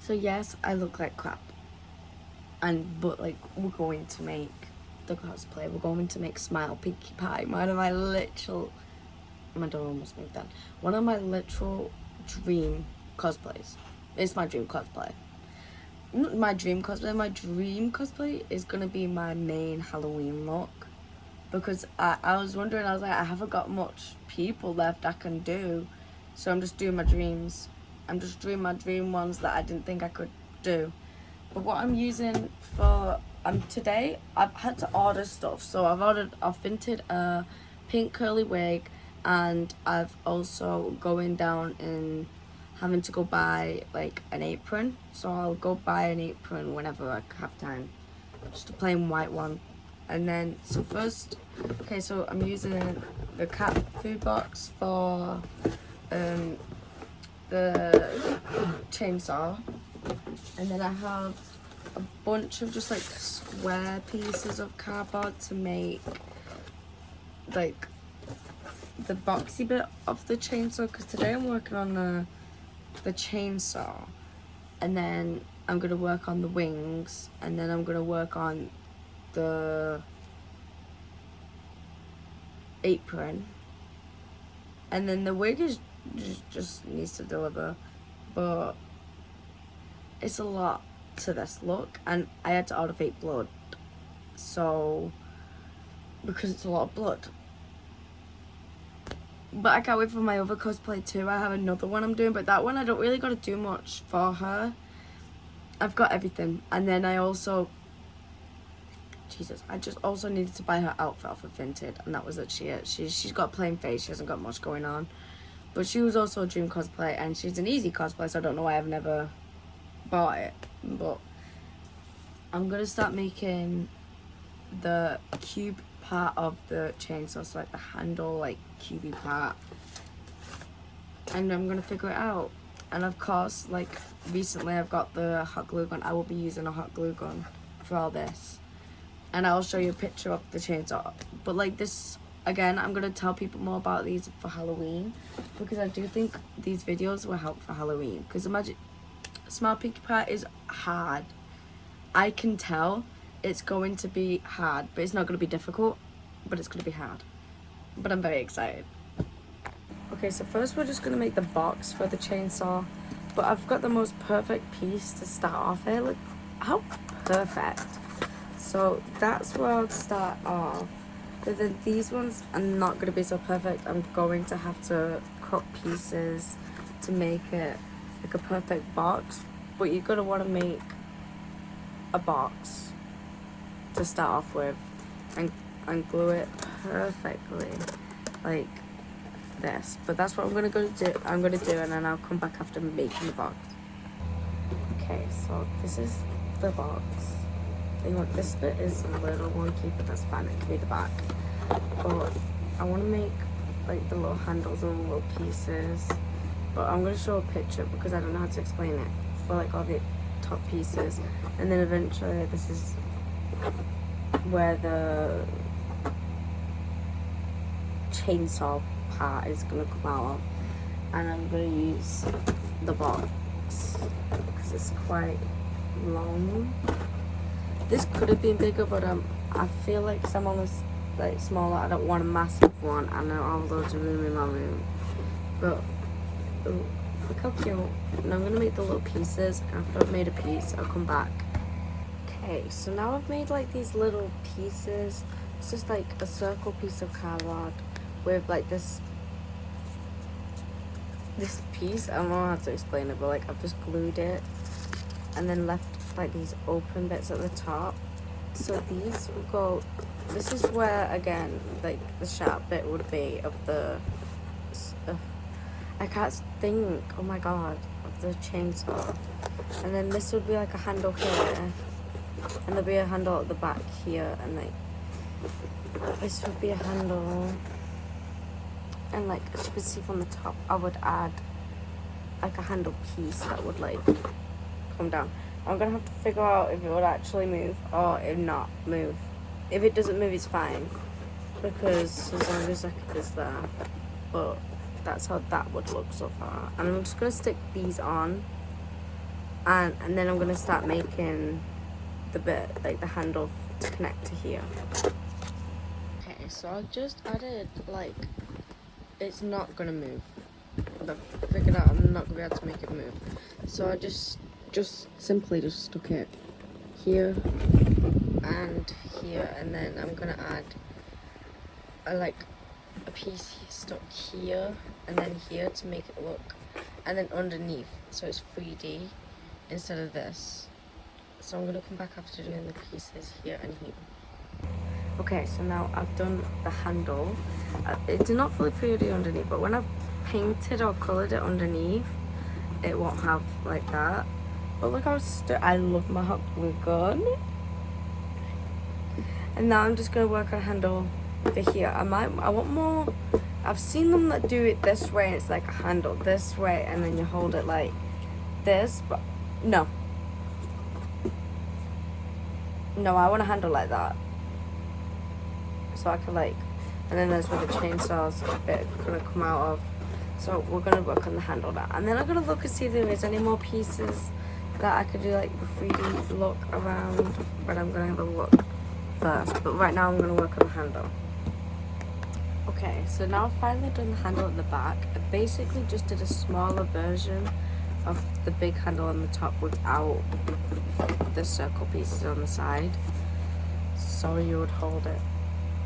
So yes, I look like crap. But like, we're going to make the cosplay. We're going to make Smile Pinkie Pie. One of my literal... My door almost moved then. One of my literal dream cosplays. It's my dream cosplay. Not my dream cosplay. My dream cosplay is going to be my main Halloween look. Because I was wondering, I was like, I haven't got much people left I can do. So I'm just doing my dreams. I'm just doing my dream ones that I didn't think I could do. But what I'm using for today, I've had to order stuff. So I've vinted a pink curly wig, and I've also going down and having to go buy like an apron. So I'll go buy an apron whenever I have time, just a plain white one. And then so first, okay, so I'm using the cat food box for the chainsaw. And then I have a bunch of just like square pieces of cardboard to make like the boxy bit of the chainsaw, because today I'm working on the chainsaw, and then I'm gonna work on the wings, and then I'm gonna work on the apron, and then the wig is just needs to deliver. But it's a lot to this look, and I had to order fake blood, so because it's a lot of blood. But I can't wait for my other cosplay too. I have another one I'm doing, but that one I don't really got to do much for her. I've got everything. And then I also, I just also needed to buy her outfit off of Vinted, and that was it. She's got a plain face, she hasn't got much going on. But she was also a dream cosplay, and she's an easy cosplay, so I don't know why I've never bought it. But I'm gonna start making the cube part of the chainsaw, so like the handle, like cubey part, and I'm gonna figure it out. And of course, like recently I've got the hot glue gun. I will be using a hot glue gun for all this, and I'll show you a picture of the chainsaw. But like this, again, I'm gonna tell people more about these for Halloween, because I do think these videos will help for Halloween. Because imagine, Smile Pinkie Pie is hard. I can tell it's going to be hard, but it's not going to be difficult, but it's going to be hard. But I'm very excited. Okay, so first we're just going to make the box for the chainsaw, but I've got the most perfect piece to start off here. Look how perfect. So that's where I'll start off. But then these ones are not going to be so perfect. I'm going to have to cut pieces to make it like a perfect box, but you're going to want to make a box to start off with, and glue it perfectly like this. But that's what I'm gonna do, and then I'll come back after making the box. Okay, so this is the box. This bit is a little wonky, but that's fine, it can be the back. But I want to make like the little handles and the little pieces, but I'm gonna show a picture because I don't know how to explain it, for like all the top pieces. And then eventually this is where the chainsaw part is gonna come out of, and I'm gonna use the box because it's quite long. This could have been bigger, but I feel like some of this like smaller. I don't want a massive one, and I don't have loads of room in my room. But ooh, look how cute. And I'm gonna make the little pieces, and after I've made a piece, I'll come back. Okay, so now I've made like these little pieces. It's just like a circle piece of cardboard with like this piece. I don't know how to explain it, but like I've just glued it and then left like these open bits at the top. So these will go, this is where again like the sharp bit would be of the I can't think, oh my god, of the chainsaw. And then this would be like a handle here, and there'll be a handle at the back here, and like this would be a handle, and like as you can see from the top, I would add like a handle piece that would like come down. I'm gonna have to figure out if it would actually move or if not move. If it doesn't move, it's fine, because as long as it's there. But that's how that would look so far. And I'm just gonna stick these on And then I'm gonna start making the bit, like the handle to connect to here. Okay, so I just added, like, it's not gonna move. I figured out I'm not gonna be able to make it move. So I just simply just stuck it here and here, and then I'm gonna add a piece stuck here and then here to make it look, and then underneath so it's 3D instead of this. So I'm gonna come back after doing the pieces here and here. Okay, so now I've done the handle. It's not fully 3D underneath, but when I've painted or coloured it underneath, it won't have like that. But look how I love my hot glue gun. And now I'm just gonna work on a handle for here. I want more. I've seen them that do it this way, and it's like a handle this way, and then you hold it like this. But no, I want a handle like that. So I can like, and then there's where the chainsaw's bit gonna come out of. So we're gonna work on the handle now, and then I'm gonna look and see if there is any more pieces that I could do like the 3D look around. But I'm gonna have a look first. But right now I'm gonna work on the handle. Okay, so now I've finally done the handle at the back. I basically just did a smaller version of the big handle on the top without the circle pieces on the side. So you would hold it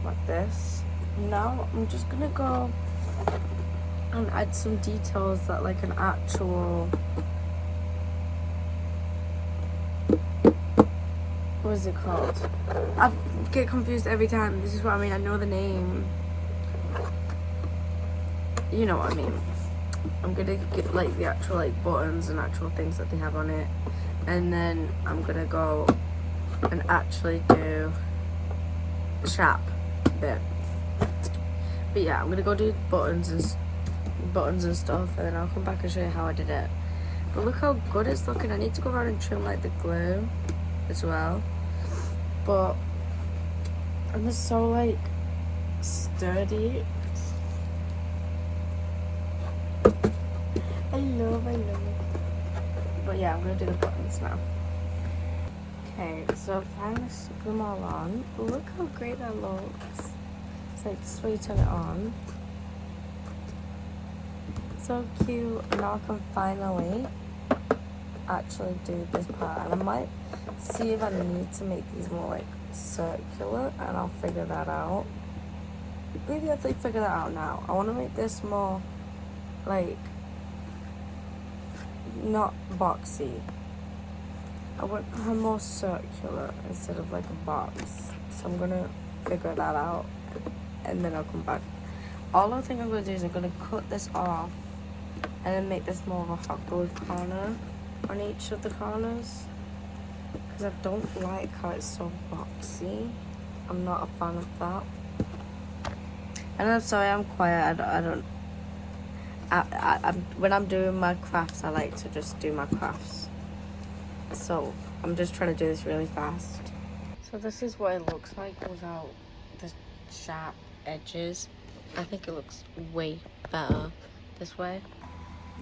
like this. Now I'm just gonna go and add some details that like an actual, what is it called? I get confused every time. This is what I mean. I know the name. You know what I mean. I'm gonna get like the actual like buttons and actual things that they have on it, and then I'm gonna go and actually do the sharp bit. But yeah, I'm gonna go do buttons and stuff, and then I'll come back and show you how I did it. But look how good it's looking. I need to go around and trim like the glue as well. But and it's so like sturdy. I love it. But yeah, I'm gonna do the buttons now. Okay, so I finally stuck them all on. Look how great that looks. It's like this way you turn it on. So cute. Now I can finally actually do this part. And I might see if I need to make these more like circular, and I'll figure that out. Maybe I'll figure that out now. I want to make this more like not boxy. I want her more circular instead of like a box. So I'm gonna figure that out, and then I'll come back. All I think I'm gonna do is I'm gonna cut this off and then make this more of a hot glue corner on each of the corners, because I don't like how it's so boxy. I'm not a fan of that. And I'm sorry I'm quiet. I'm when I'm doing my crafts, I like to just do my crafts. So I'm just trying to do this really fast. So this is what it looks like without the sharp edges. I think it looks way better this way.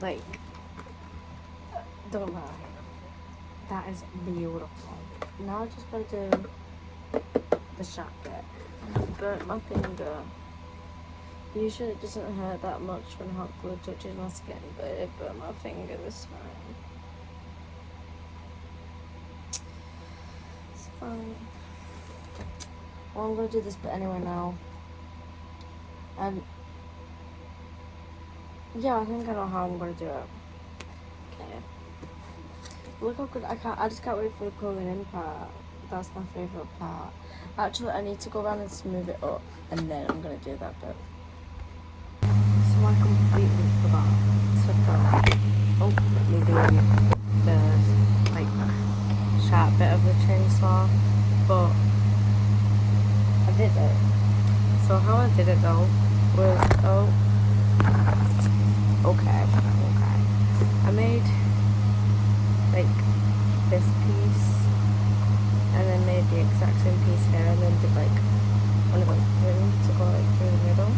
Like, don't lie. That is beautiful. Now I just gotta do the sharp bit. I burnt my finger. Usually it doesn't hurt that much when hot glue touches my skin, but it burnt my finger this time. It's fine. Well, I'm gonna do this bit anyway now. And yeah, I think I know how I'm gonna do it. Okay. Look how good I just can't wait for the colouring in part. That's my favourite part. Actually, I need to go around and smooth it up, and then I'm gonna do that bit. So I completely forgot to film. Me doing the like sharp bit of the chainsaw, but I did it. So how I did it though was okay. I made like this piece, and then made the exact same piece here, and then did like one of those things to go like through the middle.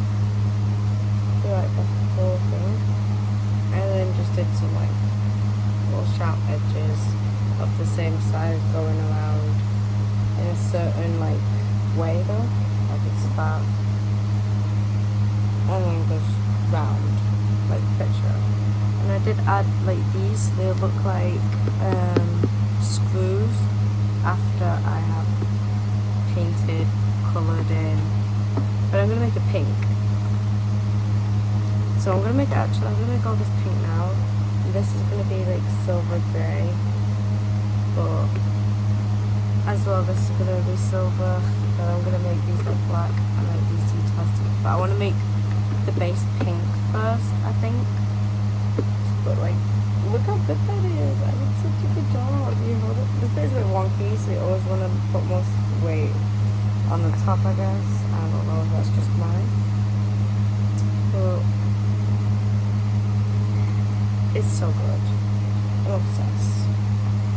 Do like the whole thing, and then just did some like or sharp edges of the same size going around in a certain like way though, like it's about, and then it goes round like picture. And I did add like these, they look like screws after I have painted, coloured in, but I'm gonna make it pink. So I'm gonna make all this pink now. This is gonna be like silver grey, but as well this is gonna be silver. Then I'm gonna make these look black and like these details. But I want to make the base pink first, I think. But like, look how good that is. I did such a good job. You hold it. This is a bit wonky, so you always want to put most weight on the top, I guess. I don't know if that's just mine. But it's so good. I'm obsessed.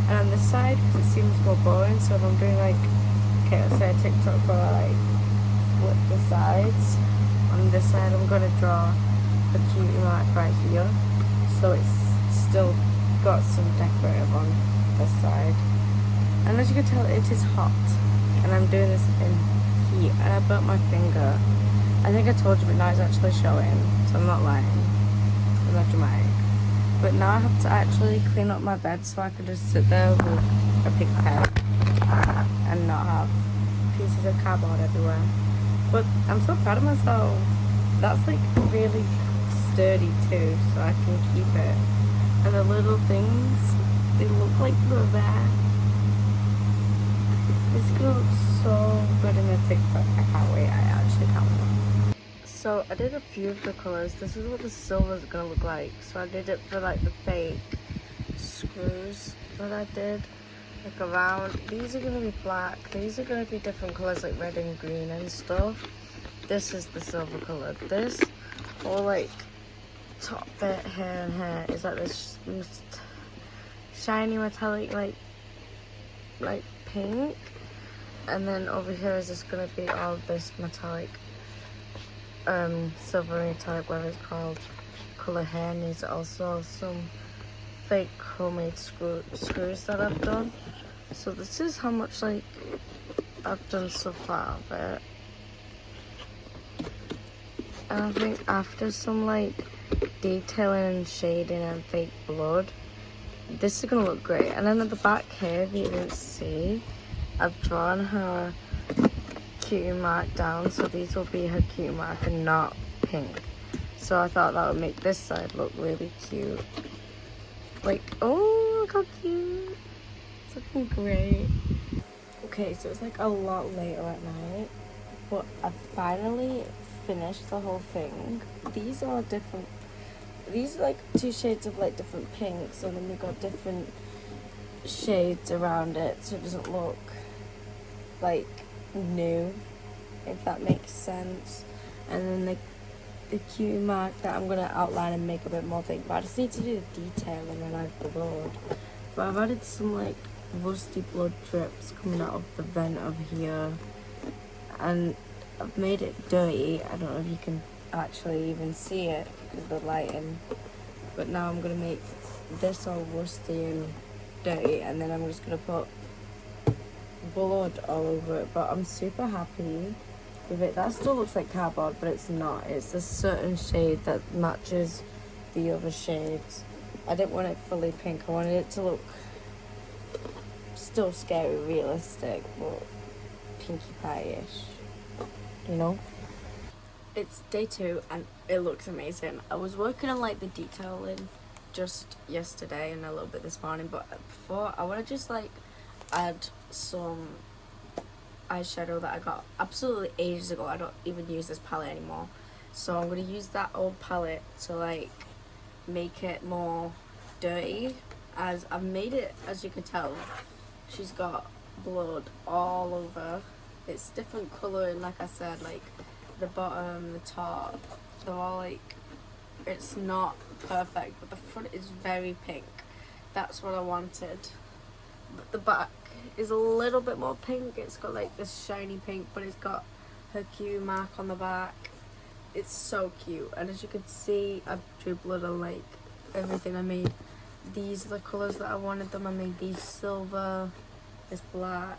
And on this side, because it seems more boring, so if I'm doing like, okay, let's say a TikTok where I like flip the sides. On this side, I'm going to draw a cutie mark right here. So it's still got some decorative on this side. And as you can tell, it is hot. And I'm doing this in heat. And I burnt my finger. I think I told you, but now it's actually showing. So I'm not lying. I'm not dramatic. But now I have to actually clean up my bed so I can just sit there with a pink pen and not have pieces of cardboard everywhere. But I'm so proud of myself. That's like really sturdy too, so I can keep it. And the little things, they look like they're there. This is gonna look so good in the TikTok. I can't wait. I actually can't wait. So I did a few of the colours. This is what the silver is gonna look like. So I did it for like the fake screws that I did, like around. These are gonna be black. These are gonna be different colours, like red and green and stuff. This is the silver colour. This, or like top bit here and here, is like this shiny metallic like pink. And then over here is just gonna be all this metallic silver metallic, whatever it's called, colour here. And there's also some fake homemade screws that I've done. So this is how much like I've done so far of it. And I think after some like detailing and shading and fake blood, this is gonna look great. And then at the back here, if you didn't see, I've drawn her cutie mark down, so these will be her cutie mark and not pink. So I thought that would make this side look really cute. Like, oh, look how cute. It's looking great. Okay, so it's like a lot later at night, but I finally finished the whole thing. These are different. These are like two shades of like different pinks, and then we got different shades around it, so it doesn't look like new, if that makes sense. And then the cutie mark that I'm gonna outline and make a bit more thing, but I just need to do the detail and then add the blood. But I've added some like rusty blood drips coming out of the vent over here, and I've made it dirty. I don't know if you can actually even see it with the lighting, but now I'm gonna make this all rusty and dirty, and then I'm just gonna put blood all over it. But I'm super happy with it. That still looks like cardboard, but it's not. It's a certain shade that matches the other shades. I didn't want it fully pink. I wanted it to look still scary, realistic, but Pinkie Pie-ish, you know? It's day 2 and it looks amazing. I was working on like the detailing just yesterday and a little bit this morning, but before I want to just like add some eyeshadow that I got absolutely ages ago. I don't even use this palette anymore, so I'm going to use that old palette to like make it more dirty, as I've made it. As you can tell, she's got blood all over. It's different colouring, like I said, like the bottom, the top, they're all like, it's not perfect, but the front is very pink. That's what I wanted. But the back is a little bit more pink. It's got like this shiny pink, but it's got her Q mark on the back. It's so cute. And as you can see, I drew blood on like everything I made. these are the colours that I wanted them. I made these silver, this black.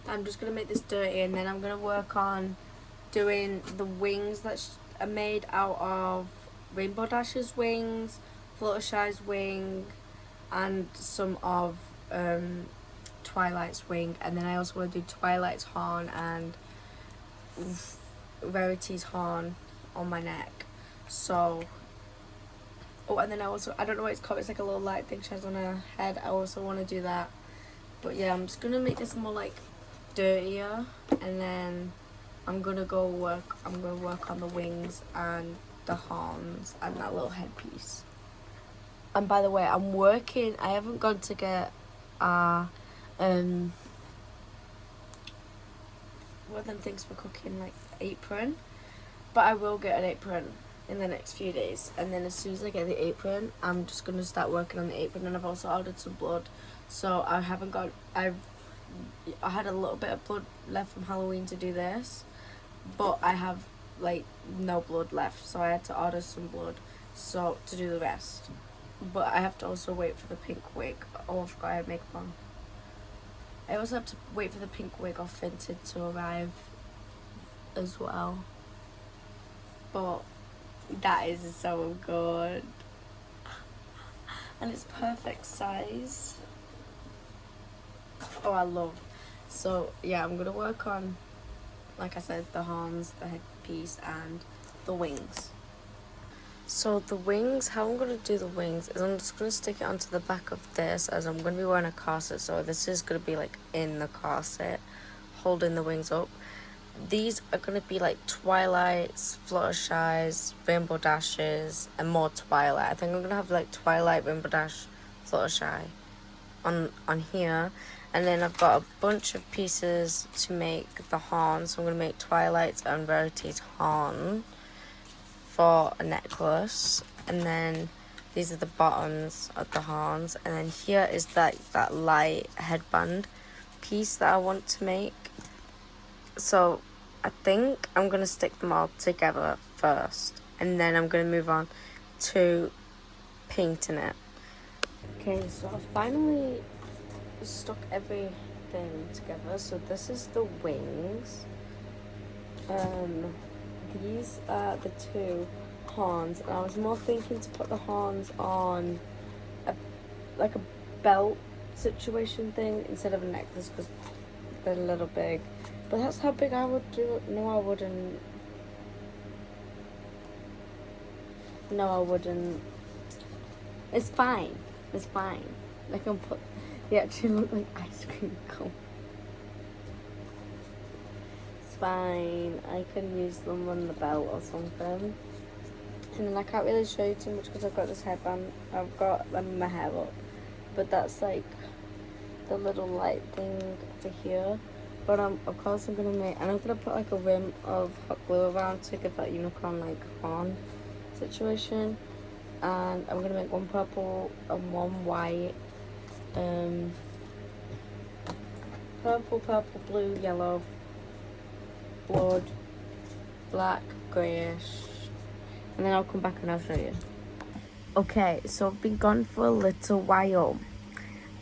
I'm just going to make this dirty, and then I'm going to work on doing the wings that are made out of Rainbow Dash's wings, Fluttershy's wing, and some of Twilight's wing. And then I also want to do Twilight's horn and Rarity's horn on my neck. So, oh, and then I don't know what it's called, it's like a little light thing she has on her head. I also want to do that. But yeah, I'm just going to make this more like dirtier, and then I'm gonna work on the wings and the horns and that little headpiece. And by the way, I haven't gone to get what are them things for cooking, like apron, but I will get an apron in the next few days. And then as soon as I get the apron, I'm just gonna start working on the apron. And I've also ordered some blood, so I had a little bit of blood left from Halloween to do this, but I have like no blood left, so I had to order some blood to do the rest. But I have to also wait for the pink wig. Oh, I forgot I had makeup on. I also have to wait for the pink wig off Vinted to arrive as well. But that is so good, and it's perfect size. Oh, I love. So yeah, I'm gonna work on, like I said, the horns, the headpiece, and the wings. So the wings, how I'm gonna do the wings is I'm just gonna stick it onto the back of this, as I'm gonna be wearing a corset. So this is gonna be like in the corset, holding the wings up. These are gonna be like Twilight's, Fluttershy's, Rainbow Dash's, and more Twilight. I think I'm gonna have like Twilight, Rainbow Dash, Fluttershy on here. And then I've got a bunch of pieces to make the horn. So I'm going to make Twilight's and Rarity's horn for a necklace. And then these are the bottoms of the horns. And then here is that light headband piece that I want to make. So I think I'm going to stick them all together first. And then I'm going to move on to painting it. Okay, so I finally stuck everything together. So this is the wings. These are the two horns, and I was more thinking to put the horns on a belt situation thing instead of a necklace, because they're a little big. But that's how big I would do it. No, I wouldn't. It's fine. I can put. They actually look like ice cream cones. It's fine. I can use them on the belt or something. And then I can't really show you too much because I've got this headband. I've got my hair up. But that's like the little light thing for here. But of course I'm going to make... And I'm going to put like a rim of hot glue around to give that unicorn like horn situation. And I'm going to make one purple and one white. Purple, blue, yellow, blood, black, greyish, and then I'll come back and I'll show you. Okay, so I've been gone for a little while,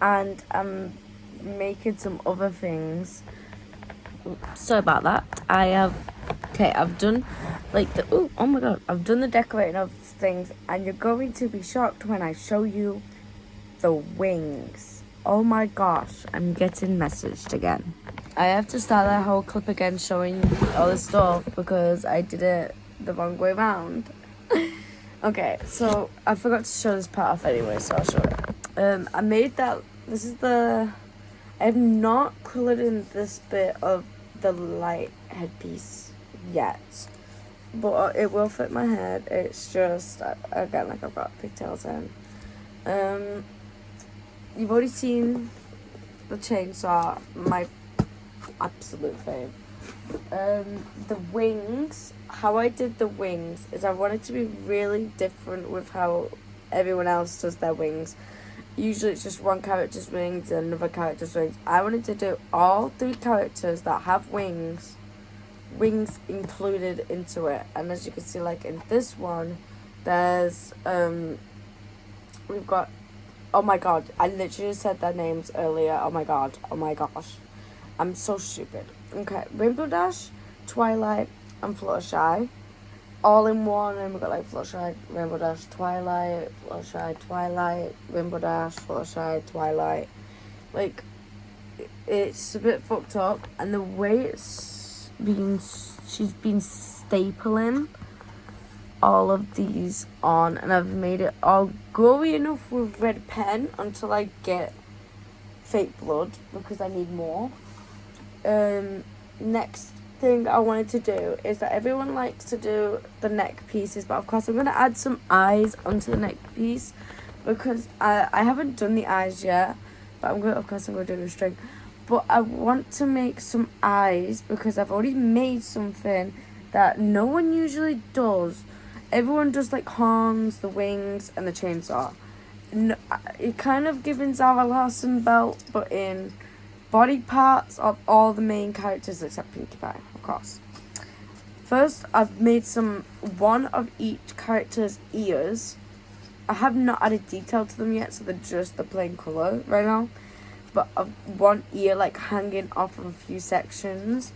and I'm making some other things. Sorry about that. I've done like oh my god, I've done the decorating of things, and you're going to be shocked when I show you the wings. Oh my gosh, I'm getting messaged again. I have to start that whole clip again showing all this stuff because I did it the wrong way around. Okay, so I forgot to show this part off anyway, so I'll show it. I made that. I have not coloured in this bit of the light headpiece yet, but it will fit my head. It's just, again, like I've got pigtails in. You've already seen the chainsaw, my absolute fave. The wings, how I did the wings is I wanted to be really different with how everyone else does their wings. Usually it's just one character's wings and another character's wings. I wanted to do all 3 characters that have wings included into it. And as you can see, like in this one, there's we've got, oh my god, I literally said their names earlier. Oh my god, oh my gosh. I'm so stupid. Okay, Rainbow Dash, Twilight, and Fluttershy. All in one, and we've got like Fluttershy, Rainbow Dash, Twilight, Fluttershy, Twilight, Rainbow Dash, Fluttershy, Twilight. Like, it's a bit fucked up, and the way she's been stapling all of these on, and I've made it all gory enough with red pen until I get fake blood, because I need more. Next thing I wanted to do is that everyone likes to do the neck pieces, but of course I'm going to add some eyes onto the neck piece, because I haven't done the eyes yet, but I'm going to do the string. But I want to make some eyes because I've already made something that no one usually does. Everyone does like horns, the wings, and the chainsaw. No, it kind of gives Zara Larson belt, but in body parts of all the main characters except Pinkie Pie, of course. First, I've made one of each character's ears. I have not added detail to them yet, so they're just the plain colour right now. But one ear like hanging off of a few sections.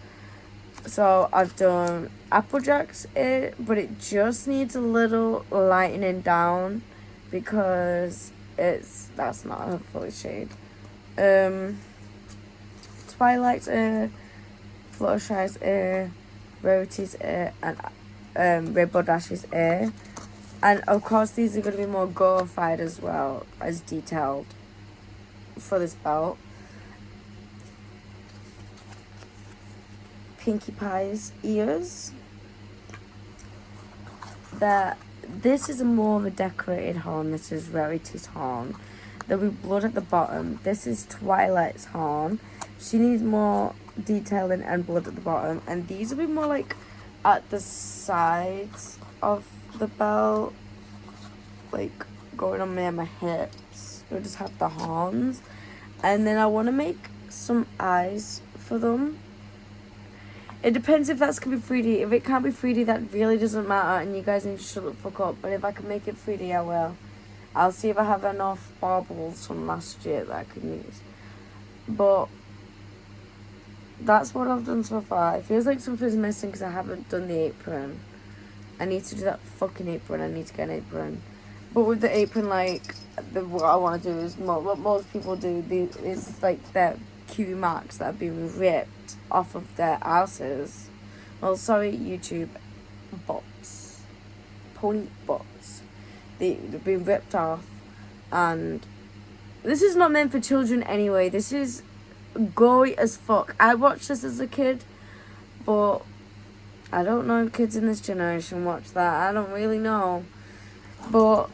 So I've done Applejack's ear, but it just needs a little lightening down because that's not a fully shade. Twilight's ear, Fluttershy's ear, Rarity's ear, and Rainbow Dash's ear. And of course these are going to be more glorified as well as detailed for this belt. Pinkie Pie's ears. This is more of a decorated horn. This is Rarity's horn. There'll be blood at the bottom. This is Twilight's horn. She needs more detailing and blood at the bottom. And these will be more like at the sides of the belt, like going on near my hips. We'll just have the horns. And then I want to make some eyes for them. It depends if that's going to be 3D. If it can't be 3D, that really doesn't matter, and you guys need to shut the fuck up. But if I can make it 3D, I will. I'll see if I have enough baubles from last year that I can use. But that's what I've done so far. It feels like something's missing because I haven't done the apron. I need to do that fucking apron. I need to get an apron. But with the apron, like, what I want to do is what most people do is like their Q marks that have been ripped off of their asses. Well, sorry, YouTube, butts, pony butts. They've been ripped off, and this is not meant for children anyway. This is gory as fuck. I watched this as a kid, but I don't know if kids in this generation watch that. I don't really know, but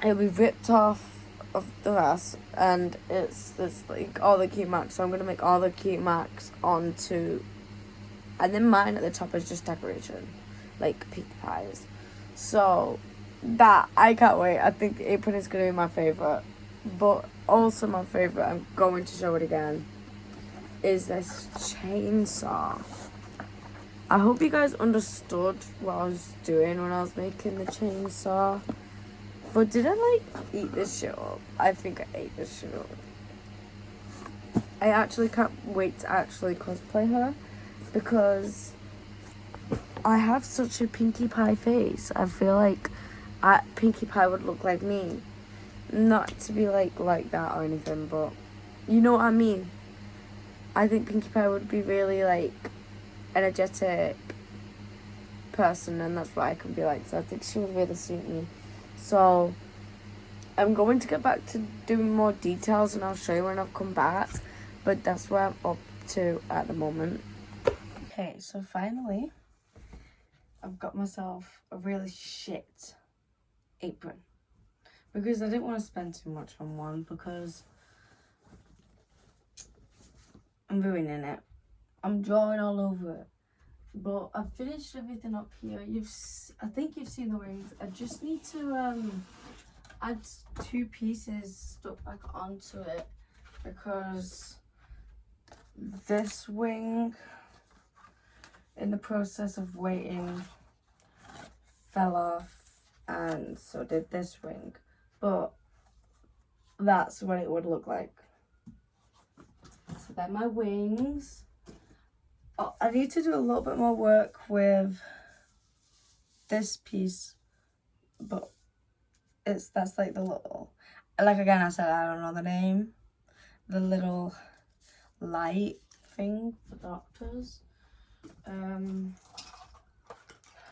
it'll be ripped off of the rest, and it's this like all the key marks. So I'm gonna make all the key marks onto, and then mine at the top is just decoration, like Pinkie Pie's. So that I can't wait. I think the apron is gonna be my favorite, but also my favorite, I'm going to show it again, is this chainsaw. I hope you guys understood what I was doing when I was making the chainsaw. But did I like eat this shit up? I think I ate this shit up. I actually can't wait to actually cosplay her, because I have such a Pinkie Pie face. I feel like Pinkie Pie would look like me. Not to be like that or anything, but you know what I mean. I think Pinkie Pie would be really like energetic person, and that's what I can be like. So I think she would really suit me. So I'm going to get back to doing more details, and I'll show you when I've come back. But that's where I'm up to at the moment. Okay, so finally I've got myself a really shit apron, because I didn't want to spend too much on one, because I'm ruining it. I'm drawing all over it. But I've finished everything up here. I think you've seen the wings. I just need to add 2 pieces stuck back onto it, because this wing, in the process of waiting, fell off, and so did this wing. but that's what it would look like. So they're my wings. Oh, I need to do a little bit more work with this piece, but that's like the little, like again I said, I don't know the name, the little light thing for doctors.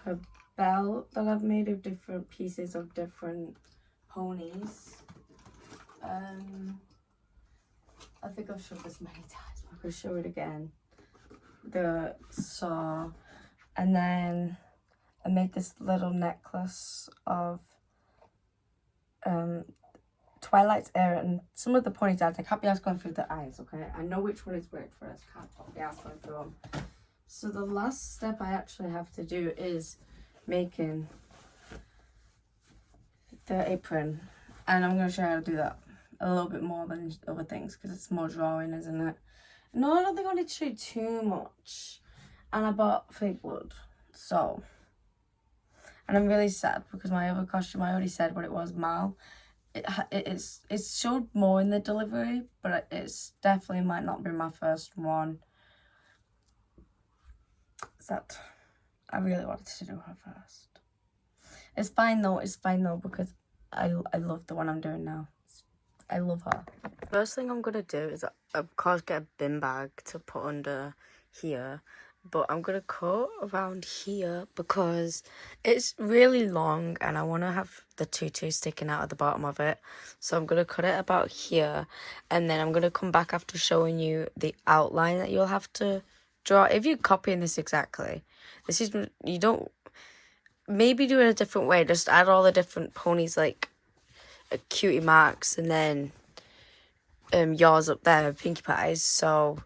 Her belt that I've made of different pieces of different ponies. I think I've showed this many times, but I could show it again. The saw, and then I made this little necklace of Twilight's hair and some of the ponytails. I can't be asked going through the eyes, okay? I know which one is which, but I can't be asked going through them. So the last step I actually have to do is making the apron, and I'm going to show you how to do that a little bit more than other things because it's more drawing, isn't it? No, I don't think I need to show you too much. And I bought fake wood, so, and I'm really sad because my other costume, I already said what it was, Mal. It showed more in the delivery, but it's definitely might not be my first one. Except I really wanted to do her first. It's fine though, because I love the one I'm doing now. I love her. First thing I'm gonna do is, of course, get a bin bag to put under here. But I'm going to cut around here because it's really long and I want to have the tutu sticking out at the bottom of it. So I'm going to cut it about here. And then I'm going to come back after showing you the outline that you'll have to draw. If you're copying this exactly, this is, you don't, maybe do it a different way. Just add all the different ponies like cutie marks and then yours up there, Pinkie Pies. So,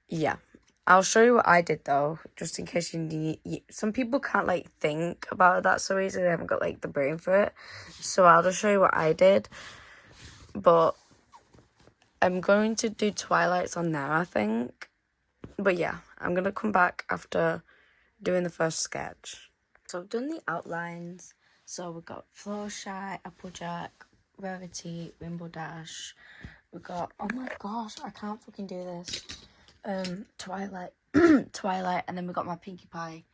yeah. I'll show you what I did though, just in case you need. Some people can't like think about that so easily. They haven't got like the brain for it. So I'll just show you what I did. But I'm going to do Twilights on there, I think. But yeah, I'm gonna come back after doing the first sketch. So I've done the outlines. So we've got Fluttershy, Applejack, Rarity, Rainbow Dash. We got, oh my gosh, I can't fucking do this. Twilight, and then we got my Pinkie Pie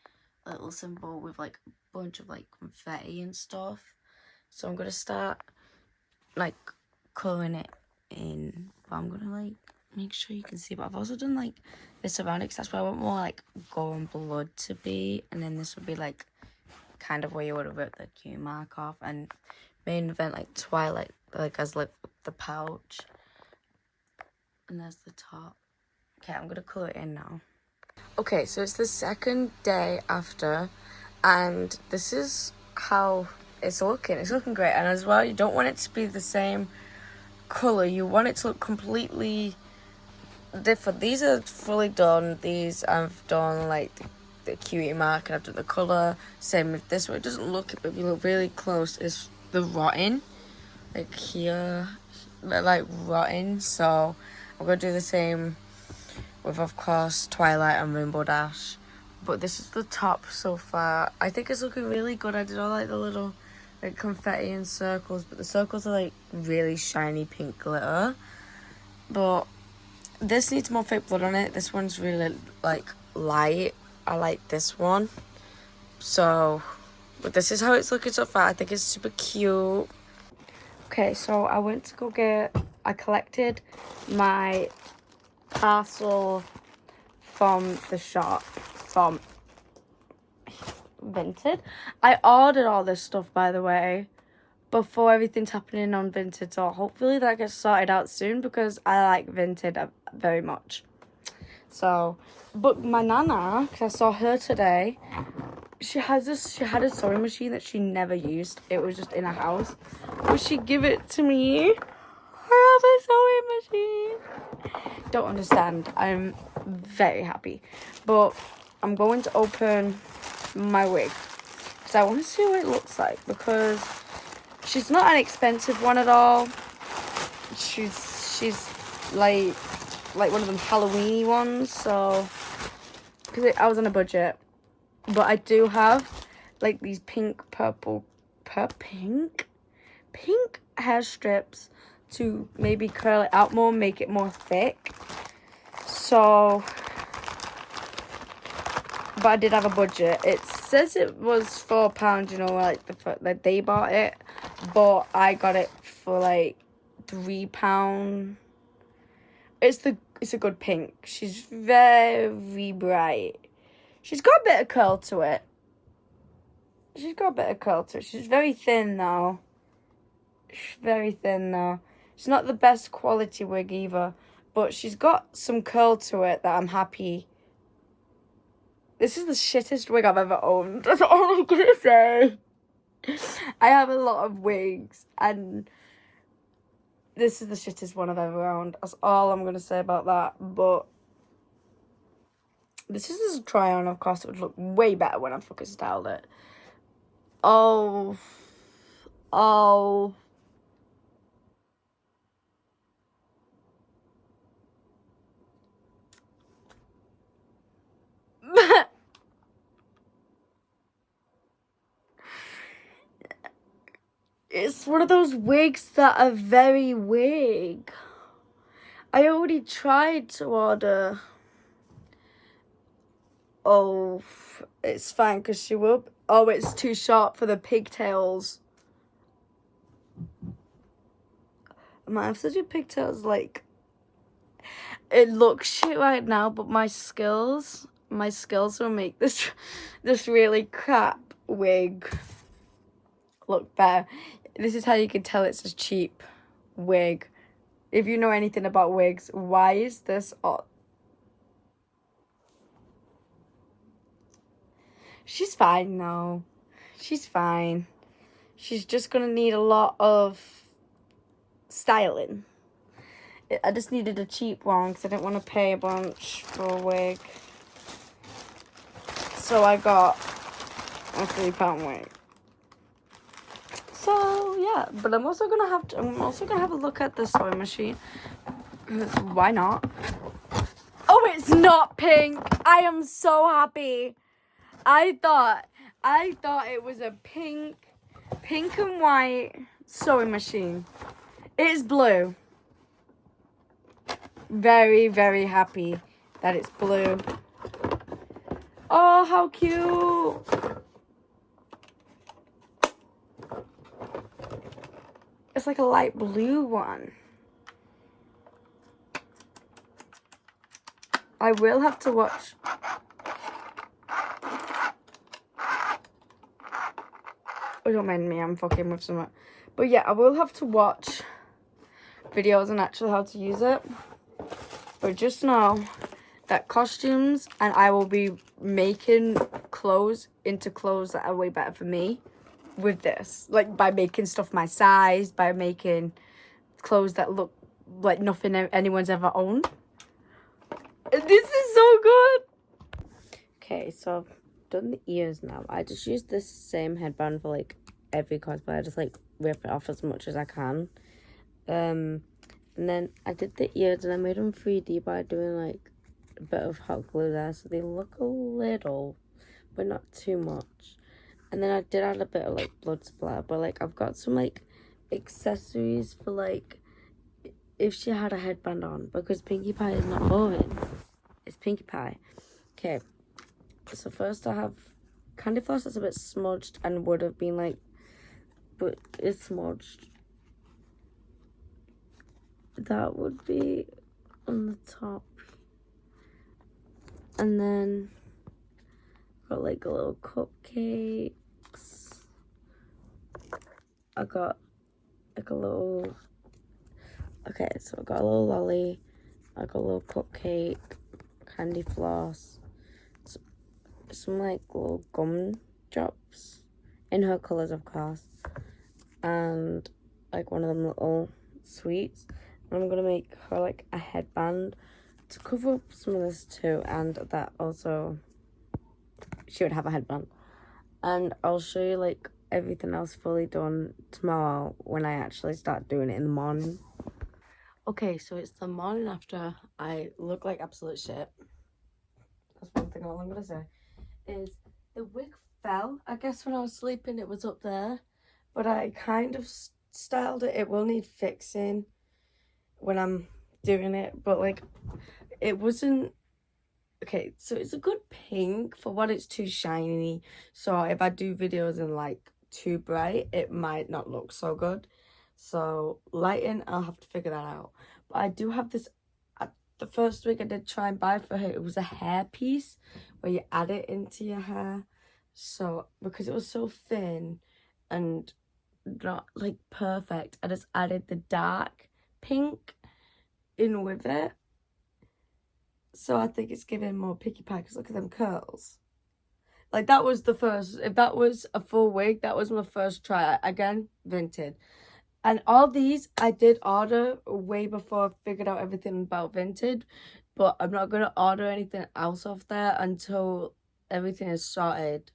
little symbol with like a bunch of like confetti and stuff. So I'm gonna start like colouring it in, but I'm gonna like make sure you can see. But I've also done like this around it because that's where I want more like gore and blood to be, and then this would be like kind of where you would have ripped the Q mark off, and main event like Twilight like as like the pouch, and there's the top. Okay, I'm gonna colour it in now. Okay, so it's the second day after, and this is how it's looking. It's looking great, and as well, you don't want it to be the same colour. You want it to look completely different. These are fully done. These I've done like the cutie mark, and I've done the colour. Same with this one. It doesn't look it, but if you look really close, it's the rotting. Like here, they're like rotting. So I'm gonna do the same with, of course, Twilight and Rainbow Dash. But this is the top so far. I think it's looking really good. I did all like the little like confetti and circles, but the circles are like really shiny pink glitter. But this needs more fake blood on it. This one's really like light. I like this one. So, but this is how it's looking so far. I think it's super cute. Okay, so I went to go I collected my parcel from the shop, from Vinted. I ordered all this stuff, by the way, before everything's happening on Vinted, so hopefully that gets sorted out soon because I like Vinted very much. So, but my nana, because I saw her today, she had a sewing machine that she never used. It was just in her house. Would she give it to me? I have a sewing machine. Don't understand. I'm very happy. But I'm going to open my wig because I want to see what it looks like, because she's not an expensive one at all. She's like one of them Halloween ones, so because I was on a budget. But I do have like these pink pink hair strips to maybe curl it out more, make it more thick. So, but I did have a budget. It says it was £4, you know, like they bought it, but I got it for like £3. It's a good pink. She's very bright. She's got a bit of curl to it. She's very thin though. It's not the best quality wig either, but she's got some curl to it that I'm happy. This is the shittest wig I've ever owned. That's all I'm gonna say. I have a lot of wigs, and this is the shittest one I've ever owned. That's all I'm gonna say about that. But this is a try on. Of course, it would look way better when I fucking styled it. Oh. It's one of those wigs that are very wig. I already tried to order. Oh, it's fine because she will. Oh, it's too short for the pigtails. I might have to do pigtails like. It looks shit right now, but my skills will make this really crap wig look better. This is how you can tell it's a cheap wig. If you know anything about wigs, why is this on? She's fine though. She's fine. She's just gonna need a lot of styling. I just needed a cheap one because I didn't want to pay a bunch for a wig. So I got a £3 wig. So yeah, but I'm also gonna have a look at the sewing machine. Why not? Oh, it's not pink. I am so happy. I thought it was a pink and white sewing machine. It is blue. Very, very happy that it's blue. Oh, how cute. It's like a light blue one. I will have to watch. Oh, don't mind me, I'm fucking with something. But yeah, I will have to watch videos on actually how to use it. But just know that costumes and I will be making clothes into clothes that are way better for me with this. Like by making stuff my size, by making clothes that look like nothing anyone's ever owned. This is so good. Okay, so I've done the ears now. I just used this same headband for like every cosplay. I just like rip it off as much as I can. And then I did the ears and I made them 3D by doing like a bit of hot glue there. So they look a little, but not too much. And then I did add a bit of like blood splatter. But like I've got some like accessories for like if she had a headband on. Because Pinkie Pie is not boring. It's Pinkie Pie. Okay. So first I have candy floss that's a bit smudged and would have been like, but it's smudged. That would be on the top. And then got like a little cupcakes. I got like a little, okay, so I got a little lolly. I got a little cupcake, candy floss, some like little gum drops in her colours, of course, and like one of them little sweets. And I'm gonna make her like a headband to cover up some of this too, and that also she would have a headband. And I'll show you like everything else fully done tomorrow when I actually start doing it in the morning. Okay, so it's the morning after. I look like absolute shit. That's one thing all I'm gonna say. Is the wig fell. I guess when I was sleeping it was up there, but I kind of styled it. It will need fixing when I'm doing it, but like it wasn't okay. So it's a good pink for what it's too shiny. So if I do videos in like too bright, it might not look so good. So lighting, I'll have to figure that out. But I do have this. The first wig I did try and buy for her, it was a hair piece where you add it into your hair. So because it was so thin and not like perfect, I just added the dark pink in with it. So I think it's giving more Pinkie Pie, because look at them curls. Like that was the first, if that was a full wig, that was my first try. Again, Vinted. And all these I did order way before I figured out everything about Vinted. But I'm not going to order anything else off there until everything is sorted.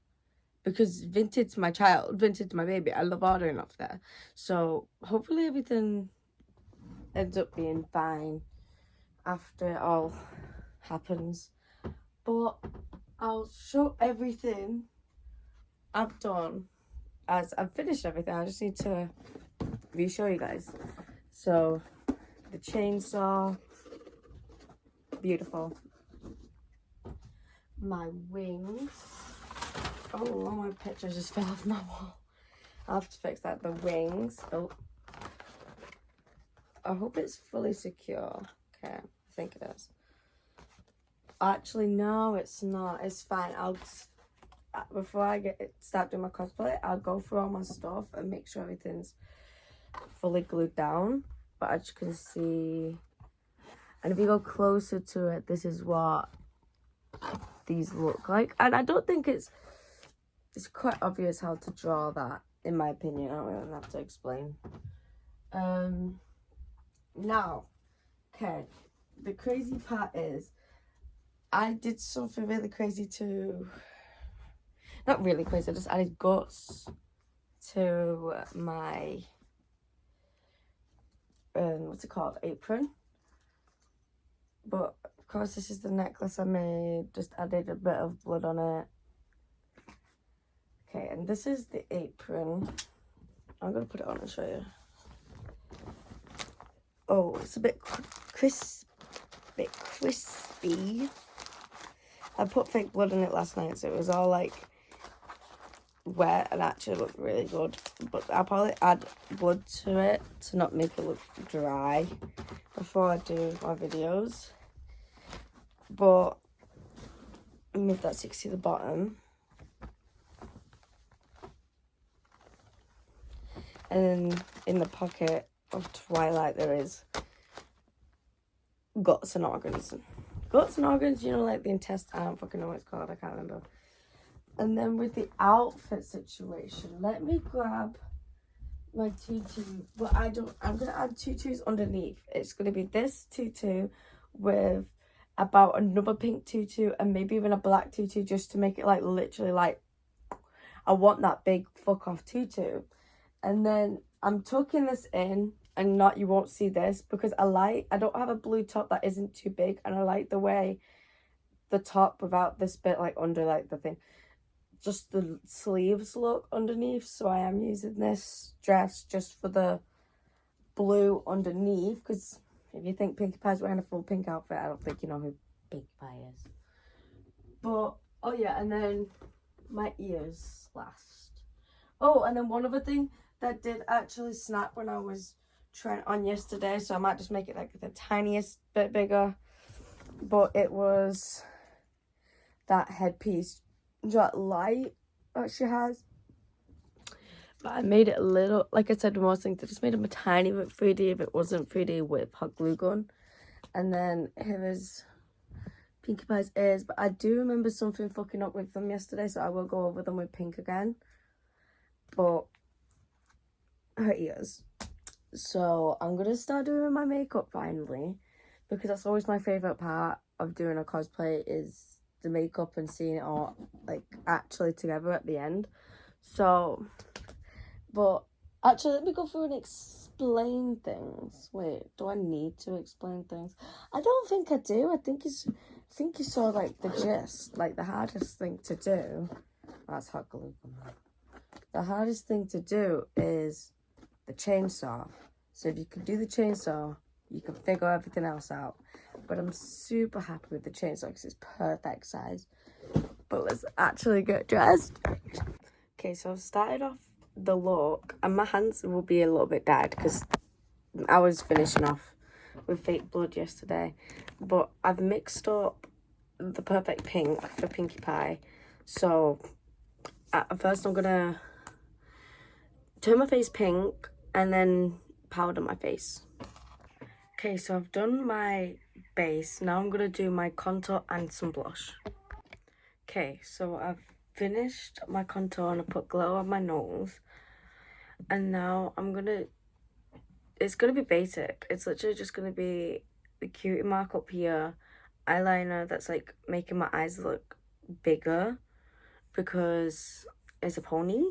Because Vinted's my child, Vinted's my baby. I love ordering off there. So hopefully everything ends up being fine after it all happens. But I'll show everything I've done as I've finished everything. I just need to re-show you guys. So the chainsaw, beautiful. My wings. Oh, all my pictures just fell off my wall. I'll have to fix that. The wings. Oh, I hope it's fully secure. Okay, I think it is. Actually, no, it's not. It's fine. Before I start doing my cosplay, I'll go through all my stuff and make sure everything's fully glued down. But as you can see, and if you go closer to it, this is what these look like. And I don't think it's quite obvious how to draw that, in my opinion. I don't really have to explain. Now, okay, the crazy part is I did something really crazy too. Not really crazy, I just added guts to my what's it called, apron. But of course this is the necklace I made, just added a bit of blood on it. Okay, and this is the apron. I'm gonna put it on and show you. Oh, it's a bit crispy. I put fake blood in it last night, so it was all like wet and actually looked really good. But I'll probably add blood to it to not make it look dry before I do my videos. But move that 60 to the bottom. And then in the pocket of Twilight there is guts and organs. Guts and organs, you know, like the intestine. I don't fucking know what it's called, I can't remember. And then with the outfit situation, let me grab my tutu. But I'm going to add tutus underneath. It's going to be this tutu with about another pink tutu and maybe even a black tutu, just to make it like literally like, I want that big fuck off tutu. And then I'm tucking this in, and you won't see this because I don't have a blue top that isn't too big, and I like the way the top without this bit like under like the thing, just the sleeves look underneath. So I am using this dress just for the blue underneath, because if you think Pinkie Pie's wearing a full pink outfit, I don't think you know who Pinkie Pie is. But oh yeah, and then my ears last. Oh, and then one other thing that did actually snap when I was trying on yesterday, so I might just make it like the tiniest bit bigger, but it was that headpiece, that light that she has. But I made it a little, like I said, most things, I just made them a tiny bit 3D if it wasn't 3D with hot glue gun. And then here is Pinkie Pie's ears, but I do remember something fucking up with them yesterday, so I will go over them with pink again. But her ears. So I'm gonna start doing my makeup finally, because that's always my favorite part of doing a cosplay, is the makeup and seeing it all like actually together at the end. So, but actually let me go through and explain things. Wait, do I need to explain things? I don't think I do. I think you saw like the gist. Like the hardest thing to do, that's hot glue. The hardest thing to do is the chainsaw. So if you can do the chainsaw, you can figure everything else out. But I'm super happy with the chainsaw because it's perfect size. But let's actually get dressed. Okay, so I've started off the look, and my hands will be a little bit dyed because I was finishing off with fake blood yesterday. But I've mixed up the perfect pink for Pinkie Pie. So at first I'm gonna turn my face pink and then powder my face. Okay, so I've done my base. Now I'm gonna do my contour and some blush. Okay, so I've finished my contour and I put glow on my nose. And now it's gonna be basic. It's literally just gonna be the cutie mark up here, eyeliner that's like making my eyes look bigger because it's a pony,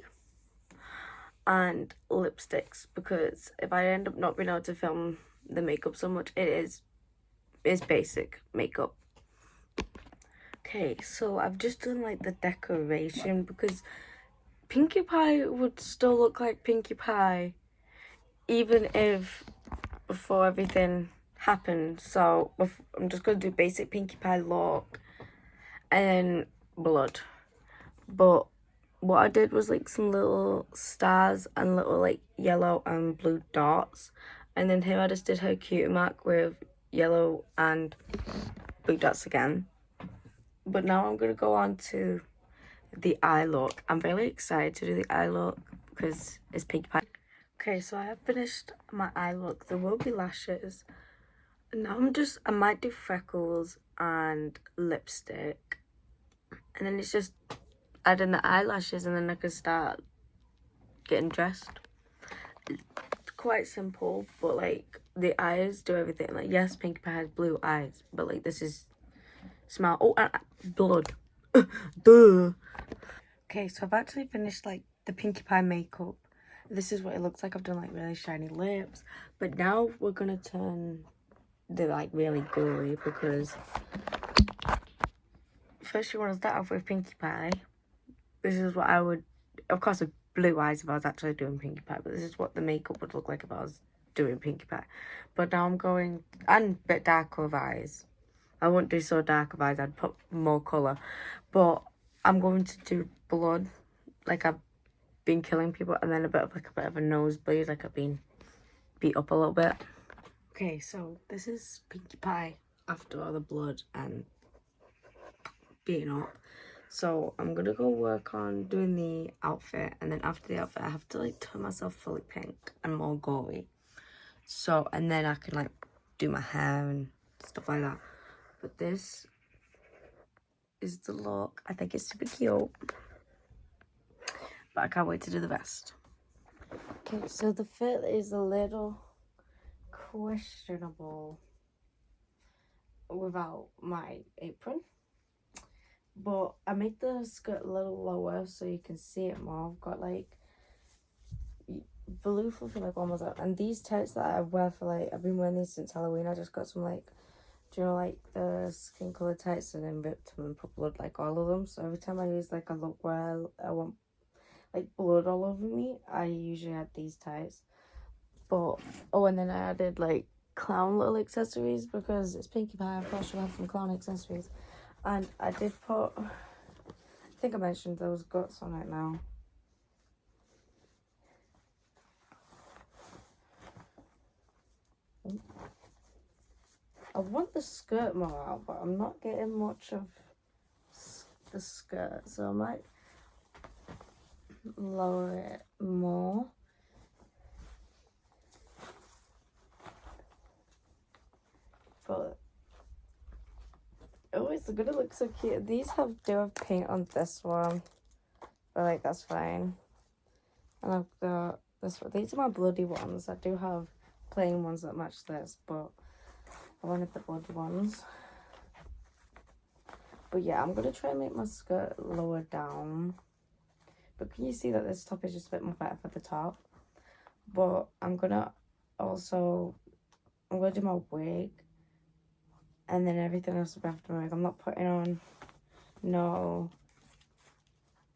and lipsticks because if I end up not being able to film the makeup so much, it's basic makeup. Okay, so I've just done like the decoration because Pinkie Pie would still look like Pinkie Pie even if before everything happened. So I'm just gonna do basic Pinkie Pie look and then blood. But what I did was like some little stars and little like yellow and blue dots, and then here I just did her cutie mark with yellow and blue dots again. But now I'm gonna go on to the eye look. I'm really excited to do the eye look because it's Pinkie Pie. Okay, so I have finished my eye look. There will be lashes. Now I might do freckles and lipstick. And then it's just adding the eyelashes and then I can start getting dressed. It's quite simple, but like the eyes do everything. Like yes, Pinkie Pie has blue eyes, but like this is smile. Oh, and blood. Duh. Okay, so I've actually finished like the Pinkie Pie makeup. This is what it looks like. I've done like really shiny lips, but now we're gonna turn the like really gory because first you want to start off with Pinkie Pie. This is what I would, of course, with blue eyes if I was actually doing Pinkie Pie, but this is what the makeup would look like if I was doing Pinkie Pie. But now I'm going, and a bit darker of eyes. I wouldn't do so dark of eyes, I'd put more colour. But I'm going to do blood, like I've been killing people, and then a bit of a nosebleed, like I've been beat up a little bit. Okay, so this is Pinkie Pie after all the blood and beating up. So I'm gonna go work on doing the outfit, and then after the outfit I have to like turn myself fully pink and more gory. So, and then I can like do my hair and stuff like that. But this is the look. I think it's super cute. But I can't wait to do the rest. Okay, so the fit is a little questionable without my apron. But I made the skirt a little lower so you can see it more. I've got like blue fluffy like almost out. And these tights that I wear for like, I've been wearing these since Halloween. I just got some like, do you know like the skin colour tights and then ripped them and put blood like all of them. So every time I use like a look where I want like blood all over me, I usually add these tights. But oh, and then I added like clown little accessories because it's Pinkie Pie. Of course, she'll have some clown accessories. And I did put, I think I mentioned those guts on it now. I want the skirt more out, but I'm not getting much of the skirt, so I might lower it more. But oh, it's gonna look so cute. These do have paint on this one, but like that's fine. And I've got this one. These are my bloody ones. I do have plain ones that match this, but I wanted the bloody ones. But yeah, I'm gonna try and make my skirt lower down. But can you see that this top is just a bit more better for the top? But I'm gonna do my wig. And then everything else will be after my wig. I'm not putting on no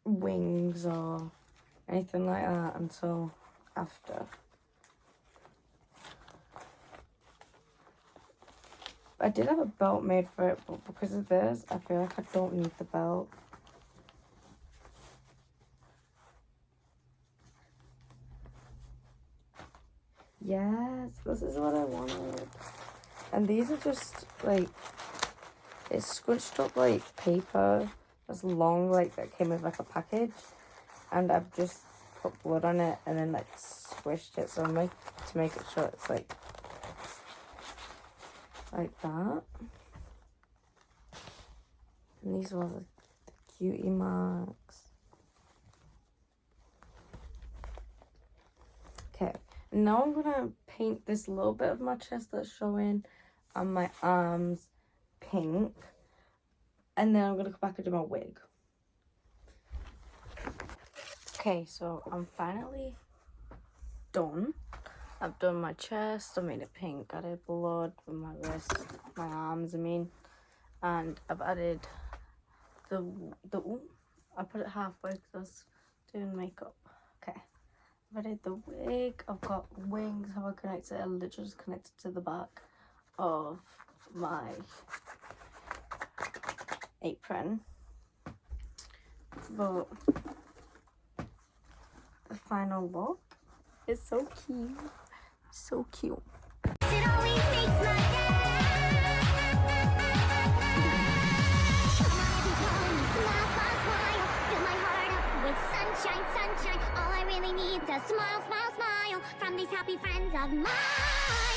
wings or anything like that until after. I did have a belt made for it, but because of this, I feel like I don't need the belt. Yes, this is what I wanted. And these are just like, it's scrunched up like paper. That's long, like that came with like a package. And I've just put blood on it and then like squished it so to make it sure it's like that. And these are the cutie marks. Okay, now I'm gonna paint this little bit of my chest that's showing and my arms pink, and then I'm gonna come back and do my wig. Okay, so I'm finally done. I've done my chest, I made it pink, added blood for my wrist, my arms, and I've added I put it halfway because I was doing makeup. Okay, I've added the wig, I've got wings, how I connect it, I literally just connected to the back of my apron. But the final look is so cute. So cute. It always makes my day. Fill my heart up with sunshine, sunshine. All I really need is a smile, smile, smile from these happy friends of mine.